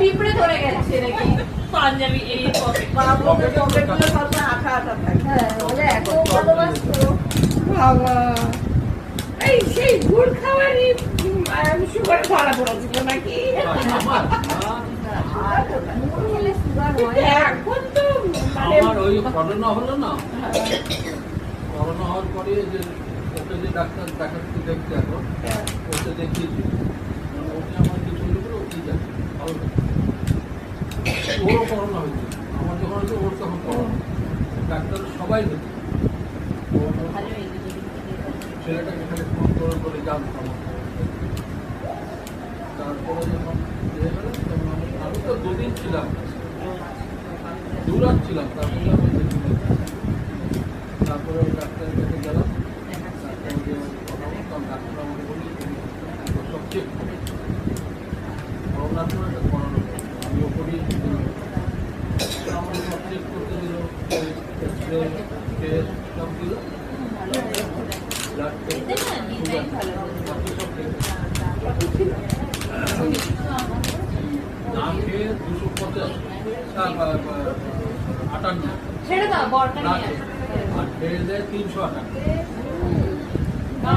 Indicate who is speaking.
Speaker 1: পিঁপড়ে ধরে গেছে নাকি পাঞ্জাবি এই পকেটগুলো সব আঠা আঠা থাকে। হ্যাঁ বলে এত ভালোবাসতো বাবা। এই সেই গুড় খাওয়ারই সুগারে ধরা পড়েছিল নাকি? এখন তো
Speaker 2: আমার ওই করোনা হলো না, করোনা হওয়ার পরে যে ওকে যে ডাক্তার দেখাচ্ছি দেখতে এখন ওকে দেখিয়েছি, ওকে আমার কিছু হলো কি জানি ভালো না। ওরও করোনা হয়েছে, আমার যখন হয়েছে ওর তখন করোনা। ডাক্তার সবাই দেখে ছেলেটাকে খালি ফোন করে জানতাম। তারপরে যখন ইয়ে হলো তখন আমি তো দুদিন ছিলাম, দূরাত ছিলাম, তারপরে আমি তারপরে ওই ডাক্তারের কাছে গেলাম। ডাক্তার আমাকে বলি সব চেক করে করোনার পরে এটা করানো, আমিও করি। আমার সব চেক করতে দিল, এক্সরে টেস্ট সব দিল, ব্লাড টেস্ট বাকি সব টেস্ট। না খেয়ে 258
Speaker 1: ছেড়ে দাও বরটা নিয়ে
Speaker 2: আর খেয়ে দেয় 358।